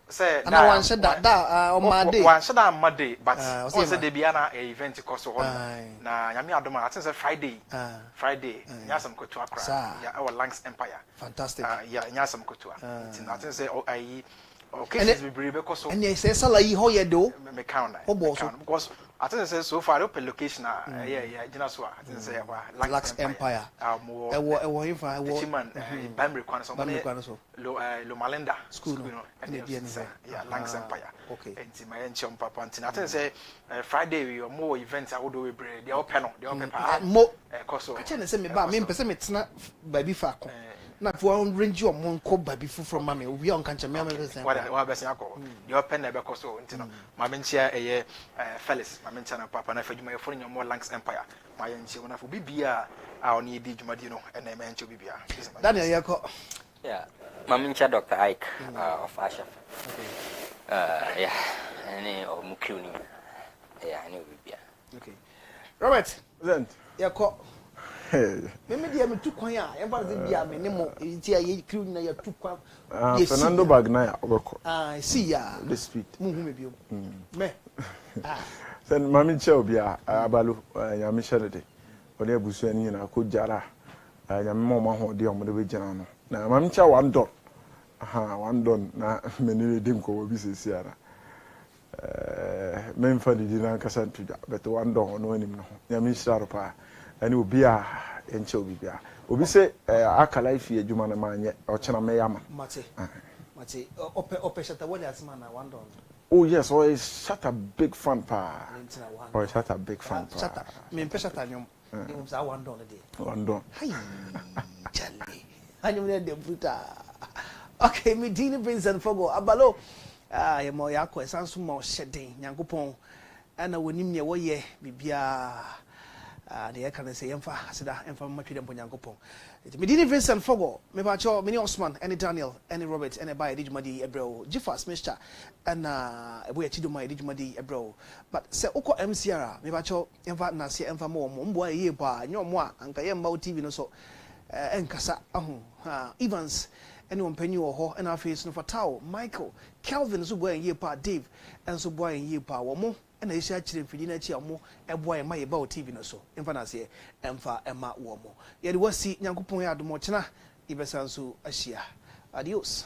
say na wan say da o ma dey wan say da ma dey but o say de bia na event cost ho na nyame adom I think say Friday nyasam kotu akra ya our Langs Empire fantastic ya nyasam kotu I think say okay we be because so and you say sala yi ho ye do me count because I think say so far open location yeah jina so I think say Langs Empire more ewo hifa ewo man primary kwan so lo Malinda school no yeah Langs Empire okay enti my enchom papa enti I think say Friday we more events I would do we the open pa mo because so I tell say me ba me pese me tena ba bi fa ko na for range o mon ko ba bi from mama we on kancha me pese wa be se akọ the open na be ko so enti no ma me nchia Felix ma me nchia na papa na fadwuma ye for nyom Langs Empire ma ye nchia na fo bibia a oni di dwumadi no na me nchia bibia Daniel yako yeah ma me nchia Dr. Ike of Ashaf yeah any of Mukuni yeah any bibia okay Robert Vincent yako me dia me tukwan a e ba ze bia me ne mo ti aye crew na ya tukwan Fernando Bagnaia obeko see ya the street mu hu me bio me sen mami che obia abalu nyame sherede oni abusu ani na ko jara nyame mo ma ho de omo de be gina no na mami che one don na me ni dim ko obi sesi ara me mfa di na kasa ntuja but one don no anim no nyame sharo pa ani obi a enche obi bia obi se akala ifi adwuma na manye ochena me yama mate ope shata wole asma na one don oh yes oh is such a big fan pa oh such a big fan pa shata me mpe shata nyom dem sa one don de one don hai chale anyum ne de bruta okay me dini Vincent Forgor abalo ye mo yakọ esanso mo hyeden nyankopon ana wonim ne wo ye bibia de ya kan say yemfa asida emfa matwede mpo nyankopon me dini Vincent Forgor me ba cho me ni Osman any Daniel any Robert any by edjumadi ebreo Jifas Mr ana ebo ya chidoma edjumadi ebreo but say uko MCR me ba cho emfa na se emfa mo mbo ye ba nyomo a anka ye mba TV no so enkasa Evans anyone penny or ho and our face no fatao Michael Kelvin so boy ye pa Dave and so boy ye pa wo mo and I share children fidi na chi mo e boy ma ye ba TV no so emfa na se emfa ema wo mo ye de wasi nyankopon ya adomo chena ibesan so ahia adios